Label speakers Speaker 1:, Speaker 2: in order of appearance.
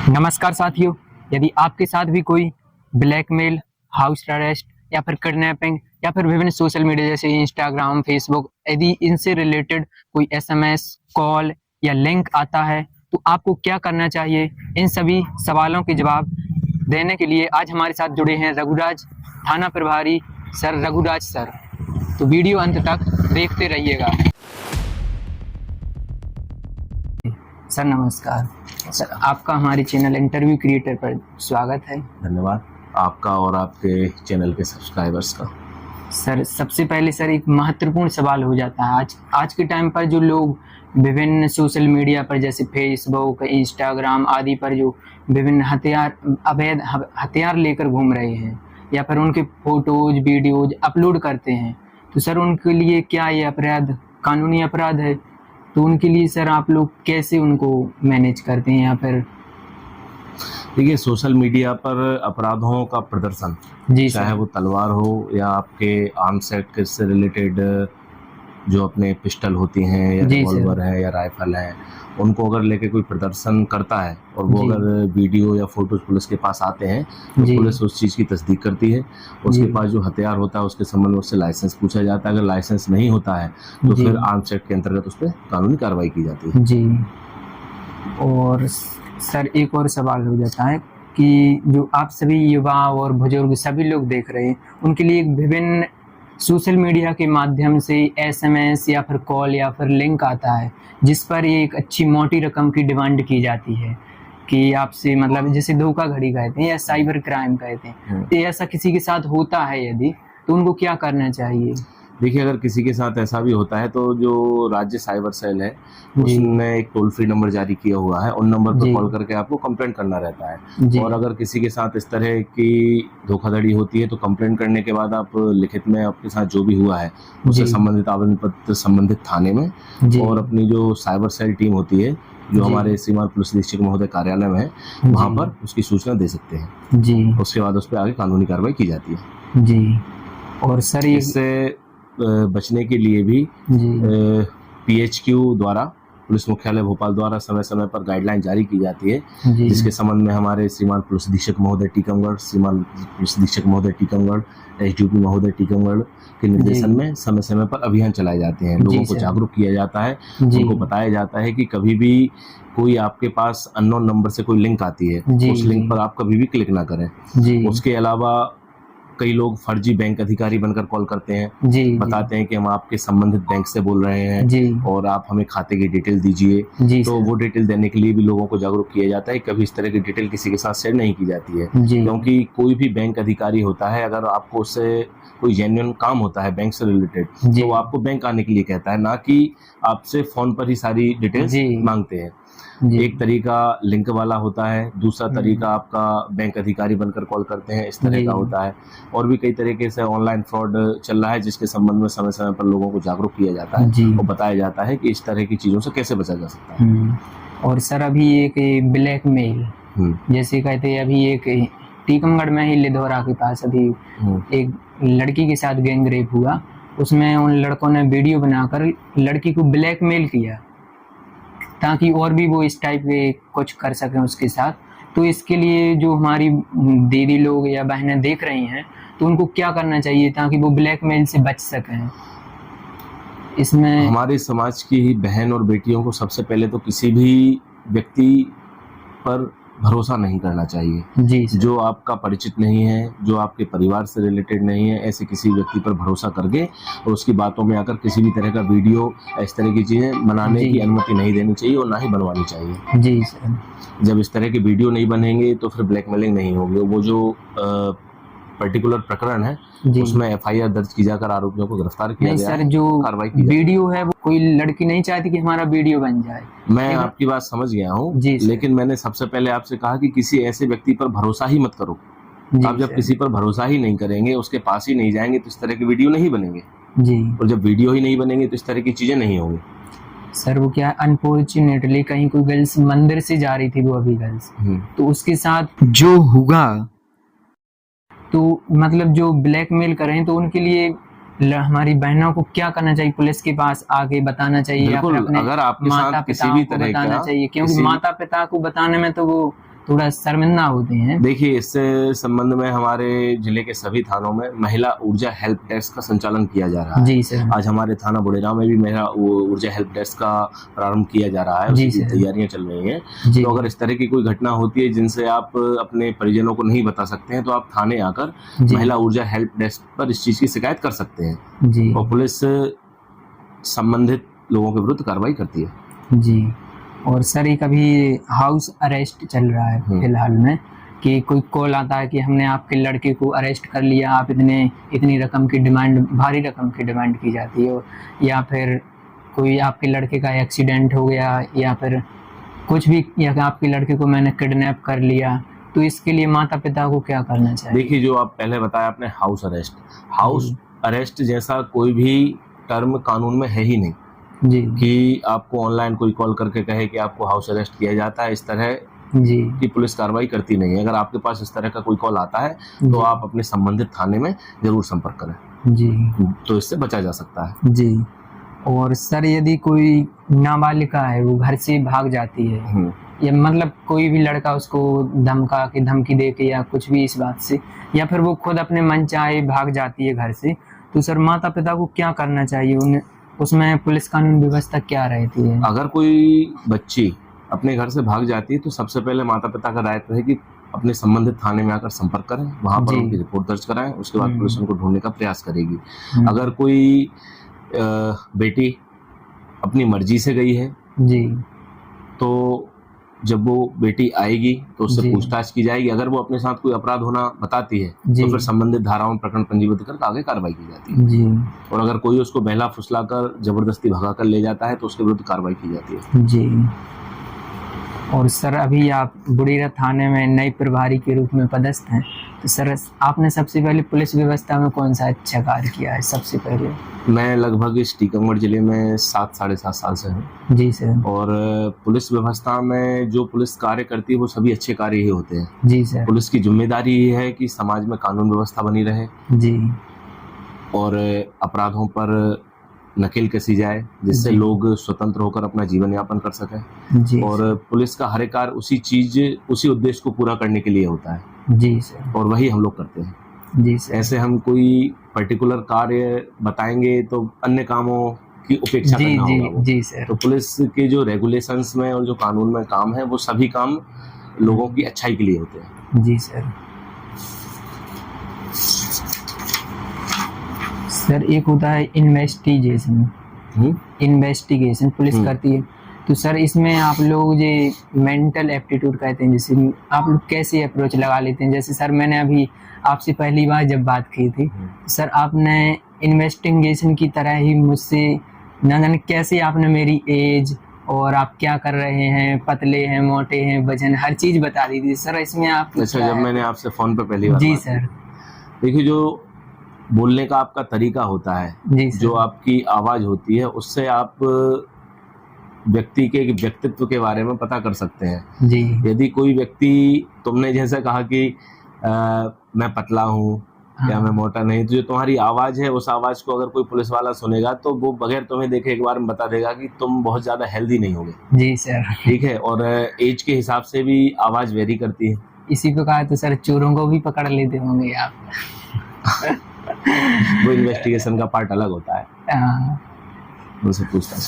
Speaker 1: नमस्कार साथियों, यदि आपके साथ भी कोई ब्लैकमेल, हाउस अरेस्ट या फिर किडनैपिंग या फिर विभिन्न सोशल मीडिया जैसे इंस्टाग्राम, फेसबुक, यदि इनसे रिलेटेड कोई एसएमएस, कॉल या लिंक आता है तो आपको क्या करना चाहिए, इन सभी सवालों के जवाब देने के लिए आज हमारे साथ जुड़े हैं रघुराज थाना प्रभारी सर रघुराज सर। तो वीडियो अंत तक देखते रहिएगा। सर नमस्कार। सर आपका हमारे चैनल इंटरव्यू क्रिएटर पर स्वागत है।
Speaker 2: धन्यवाद आपका और आपके चैनल के सब्सक्राइबर्स का।
Speaker 1: सर सबसे पहले सर एक महत्वपूर्ण सवाल हो जाता है आज के टाइम पर जो लोग विभिन्न सोशल मीडिया पर जैसे फेसबुक, इंस्टाग्राम आदि पर जो विभिन्न अवैध हथियार लेकर घूम रहे हैं या फिर उनके फोटोज वीडियोज अपलोड करते हैं, तो सर उनके लिए क्या ये अपराध कानूनी अपराध है? तो उनके लिए सर आप लोग कैसे उनको मैनेज करते हैं? या फिर
Speaker 2: देखिए, सोशल मीडिया पर अपराधों का प्रदर्शन,
Speaker 1: जी
Speaker 2: चाहे वो तलवार हो या आपके आर्म्स सेट से रिलेटेड जो अपने पिस्टल होती हैं या रिवॉल्वर है या राइफल है, उनको अगर लेके कोई प्रदर्शन करता है और वो अगर वीडियो या फोटोज पुलिस के पास आते हैं तो पुलिस उस चीज़ की तस्दीक करती है। उसके पास जो हथियार होता है उसके संबंध में उससे लाइसेंस पूछा जाता है। अगर लाइसेंस नहीं होता है तो फिर आर्म्स एक्ट के अंतर्गत उस पर कानूनी कार्रवाई की जाती है।
Speaker 1: जी। और सर एक और सवाल हो जाता है कि जो आप सभी युवा और बुजुर्ग सभी लोग देख रहे हैं, उनके लिए विभिन्न सोशल मीडिया के माध्यम से एसएमएस या फिर कॉल या फिर लिंक आता है जिस पर एक अच्छी मोटी रकम की डिमांड की जाती है कि आपसे मतलब जैसे धोखाधड़ी कहते हैं या साइबर क्राइम कहते हैं। तो ऐसा किसी के साथ होता है यदि, तो उनको क्या करना चाहिए?
Speaker 2: देखिए, अगर किसी के साथ ऐसा भी होता है तो जो राज्य साइबर सेल है उसने एक टोल फ्री नंबर जारी किया हुआ है, उन नंबर पर कॉल करके आपको कंप्लेंट करना रहता है। और अगर किसी के साथ इस तरह की धोखाधड़ी होती है तो कंप्लेंट करने के बाद आप लिखित में आपके साथ जो भी हुआ है उससे संबंधित आवेदन पत्र संबंधित थाने में और अपनी जो साइबर सेल टीम होती है जो हमारे श्रीमान पुलिस अधीक्षक महोदय कार्यालय में है वहाँ पर उसकी सूचना दे सकते हैं जी। उसके बाद उस पर आगे कानूनी कार्रवाई की जाती है जी। और सर इससे बचने के लिए भी PHQ द्वारा, पुलिस मुख्यालय भोपाल द्वारा समय समय पर गाइडलाइन जारी की जाती है जिसके संबंध में हमारे श्रीमान पुलिस अधीक्षक महोदय टीकमगढ़, श्रीमान पुलिस अधीक्षक महोदय टीकमगढ़, SDPO महोदय टीकमगढ़ के निर्देशन में समय समय पर अभियान चलाए जाते हैं। लोगों को जागरूक किया जाता है, उनको बताया जाता है कि कभी भी कोई आपके पास अननोन नंबर से कोई लिंक आती है उस लिंक पर आप कभी भी क्लिक ना करें। उसके अलावा कई लोग फर्जी बैंक अधिकारी बनकर कॉल करते हैं, बताते हैं कि हम आपके संबंधित बैंक से बोल रहे हैं और आप हमें खाते की डिटेल दीजिए। तो वो डिटेल देने के लिए भी लोगों को जागरूक किया जाता है। कभी इस तरह की डिटेल किसी के साथ शेयर नहीं की जाती है क्योंकि कोई भी बैंक अधिकारी होता है, अगर आपको उससे कोई जेन्युइन काम होता है बैंक से रिलेटेड तो वो आपको बैंक आने के लिए कहता है, ना कि आपसे फोन पर ही सारी डिटेल्स मांगते हैं। एक तरीका लिंक वाला होता है, दूसरा तरीका आपका बैंक अधिकारी बनकर कॉल करते हैं, इस तरह का होता है। और भी कई तरीके से ऑनलाइन फ्रॉड चल रहा है जिसके संबंध में समय समय पर लोगों को जागरूक किया जाता है और बताया जाता है कि इस तरह की चीजों से कैसे बचा जा सकता है।
Speaker 1: और सर अभी एक ब्लैकमेल जैसे कहते हैं, अभी एक टीकमगढ़ में ही लिधौरा के पास अभी एक लड़की के साथ गैंग रेप हुआ। उसमें उन लड़कों ने वीडियो बनाकर लड़की को ब्लैकमेल किया ताकि और भी वो इस टाइप के कुछ कर सकें उसके साथ। तो इसके लिए जो हमारी दीदी लोग या बहनें देख रही हैं तो उनको क्या करना चाहिए ताकि वो ब्लैकमेल से बच सकें? इसमें
Speaker 2: हमारे समाज की बहन और बेटियों को सबसे पहले तो किसी भी व्यक्ति पर भरोसा नहीं करना चाहिए
Speaker 1: जी।
Speaker 2: जो आपका परिचित नहीं है, जो आपके परिवार से रिलेटेड नहीं है, ऐसे किसी व्यक्ति पर भरोसा करके और उसकी बातों में आकर किसी भी तरह का वीडियो इस तरह की चीजें बनाने की अनुमति नहीं देनी चाहिए और ना ही बनवानी चाहिए
Speaker 1: जी सर। जब
Speaker 2: इस तरह के वीडियो नहीं बनेंगे तो फिर ब्लैकमेलिंग नहीं होगी। वो जो पर्टिकुलर प्रकरण है उसमें FIR दर्ज की जाकर आरोपियों को गिरफ्तार किया गया।
Speaker 1: सर जो वीडियो है वो कोई लड़की नहीं चाहती कि हमारा वीडियो बन जाए।
Speaker 2: मैं आपकी बात समझ गया हूँ, लेकिन मैंने सबसे पहले आपसे कहा कि किसी ऐसे व्यक्ति पर भरोसा ही मत करो। आप जब किसी पर भरोसा ही नहीं करेंगे, उसके पास ही नहीं जाएंगे तो इस तरह के वीडियो नहीं बनेंगे जी। और जब वीडियो ही नहीं बनेंगे तो इस तरह की चीजें नहीं होंगी।
Speaker 1: सर वो क्या अनफॉर्चुनेटली कहीं कोई गर्ल्स मंदिर से जा रही थी, वो अभी गर्ल्स तो उसके साथ जो होगा तो मतलब जो ब्लैकमेल करें तो उनके लिए हमारी बहनों को क्या करना चाहिए? पुलिस के पास आगे बताना चाहिए या फिर अपने
Speaker 2: अगर आपके
Speaker 1: माता
Speaker 2: साथ किसी भी तरह
Speaker 1: बताना
Speaker 2: का
Speaker 1: चाहिए? क्योंकि माता पिता को बताने में तो वो थोड़ा शर्मिंदा होते हैं।
Speaker 2: देखिए, इस संबंध में हमारे जिले के सभी थानों में महिला ऊर्जा हेल्प डेस्क का संचालन किया जा रहा है।
Speaker 1: जी सर।
Speaker 2: आज हमारे थाना बुढ़ेरा में भी महिला ऊर्जा हेल्प डेस्क का प्रारंभ किया जा रहा है, उसकी तैयारियां चल रही हैं। तो अगर इस तरह की कोई घटना होती है जिनसे आप अपने परिजनों को नहीं बता सकते हैं, तो आप थाने आकर महिला ऊर्जा हेल्प डेस्क पर इस चीज की शिकायत कर सकते हैं
Speaker 1: जी।
Speaker 2: और पुलिस संबंधित लोगों के विरुद्ध कार्रवाई करती है
Speaker 1: जी। और सर एक अभी हाउस अरेस्ट चल रहा है फिलहाल में, कि कोई कॉल आता है कि हमने आपके लड़के को अरेस्ट कर लिया, आप इतनी रकम की डिमांड, भारी रकम की डिमांड की जाती है, या फिर कोई आपके लड़के का एक्सीडेंट हो गया, या फिर कुछ भी, या आपके लड़के को मैंने किडनैप कर लिया, तो इसके लिए माता पिता को क्या करना चाहिए?
Speaker 2: देखिए, जो आप पहले बताया आपने हाउस अरेस्ट जैसा कोई भी टर्म कानून में है ही नहीं
Speaker 1: जी,
Speaker 2: कि आपको ऑनलाइन कोई कॉल करके कहे कि आपको हाउस अरेस्ट किया जाता है। इस तरह
Speaker 1: जी
Speaker 2: की पुलिस कार्रवाई करती नहीं है। अगर आपके पास इस तरह का कोई कॉल आता है तो आप अपने संबंधित थाने में जरूर संपर्क करें
Speaker 1: जी,
Speaker 2: तो इससे बचा जा सकता है
Speaker 1: जी। और सर यदि कोई नाबालिगा है, वो घर से भाग जाती है, या मतलब कोई भी लड़का उसको धमकी दे के या कुछ भी इस बात से, या फिर वो खुद अपने मन चाहे भाग जाती है घर से, तो सर माता पिता को क्या करना चाहिए? उसमें पुलिस कानून व्यवस्था क्या रहती है?
Speaker 2: अगर कोई बच्ची अपने घर से भाग जाती है तो सबसे पहले माता पिता का दायित्व है कि अपने संबंधित थाने में आकर संपर्क करें, वहां पर उनकी रिपोर्ट दर्ज कराएं, उसके बाद पुलिस उनको ढूंढने का प्रयास करेगी। अगर कोई बेटी अपनी मर्जी से गई है
Speaker 1: जी,
Speaker 2: तो जब वो बेटी आएगी तो उससे पूछताछ की जाएगी। अगर वो अपने साथ कोई अपराध होना बताती है तो फिर संबंधित धाराओं में प्रकरण पंजीबद्ध कर आगे कार्रवाई की जाती है
Speaker 1: जी।
Speaker 2: और अगर कोई उसको बहला फुसलाकर जबरदस्ती भगाकर ले जाता है तो उसके विरुद्ध कार्रवाई की जाती है
Speaker 1: जी। और सर अभी आप बुढ़ेरा थाने में नए प्रभारी के रूप में पदस्थ हैं, तो सर आपने सबसे पहले पुलिस व्यवस्था में कौन सा अच्छा कार्य किया है? सबसे पहले
Speaker 2: मैं लगभग इस टीकमगढ़ जिले में 7-7.5 साल से हूँ
Speaker 1: जी सर।
Speaker 2: और पुलिस व्यवस्था में जो पुलिस कार्य करती है वो सभी अच्छे कार्य ही होते हैं
Speaker 1: जी सर।
Speaker 2: पुलिस की जिम्मेदारी ये है कि समाज में कानून व्यवस्था बनी रहे
Speaker 1: जी, और
Speaker 2: अपराधों पर नकेल कसी जाए जिससे लोग स्वतंत्र होकर अपना जीवन यापन कर सकें
Speaker 1: जी।
Speaker 2: और पुलिस का हर एक कार्य उसी उद्देश्य को पूरा करने के लिए होता है
Speaker 1: जी सर।
Speaker 2: और वही हम लोग करते हैं
Speaker 1: जी सर।
Speaker 2: ऐसे हम कोई पर्टिकुलर कार्य बताएंगे तो अन्य कामों की उपेक्षा करना होगा
Speaker 1: जी सर।
Speaker 2: तो पुलिस के जो रेगुलेशंस में और जो कानून में काम है वो सभी काम लोगों की अच्छाई के लिए होते हैं।
Speaker 1: जी सर। सर एक होता है इन्वेस्टिगेशन पुलिस करती है, तो सर इसमें आप लोग जो मेंटल एप्टीट्यूड कहते हैं, जैसे आप लोग कैसे अप्रोच लगा लेते हैं? जैसे सर मैंने अभी आपसे पहली बार जब बात की थी, सर आपने इन्वेस्टिगेशन की तरह ही मुझसे ना जाने कैसे आपने मेरी एज और आप क्या कर रहे हैं, पतले हैं, मोटे हैं, वजन, हर चीज बता दी थी सर। इसमें आप
Speaker 2: अच्छा, जब मैंने आपसे फोन पे पहली बार
Speaker 1: जी सर,
Speaker 2: देखिए जो बोलने का आपका तरीका होता है, जो आपकी आवाज होती है, उससे आप व्यक्ति के व्यक्तित्व के बारे में पता कर सकते हैं
Speaker 1: जी।
Speaker 2: यदि कोई व्यक्ति, तुमने जैसे कहा कि मैं पतला हूँ या मैं मोटा नहीं, तो जो तुम्हारी आवाज है उस आवाज को अगर कोई पुलिस वाला सुनेगा तो वो बगैर तुम्हें देखे एक बार में बता देगा कि तुम बहुत ज्यादा हेल्दी नहीं होगे।
Speaker 1: जी सर।
Speaker 2: ठीक है, और एज के हिसाब से भी आवाज वेरी करती है।
Speaker 1: इसी प्रकार तो सर चोरों को भी पकड़ लेते होंगे आप।
Speaker 2: वो इन्वेस्टिगेशन का पार्ट अलग होता है, उनसे पूछताछ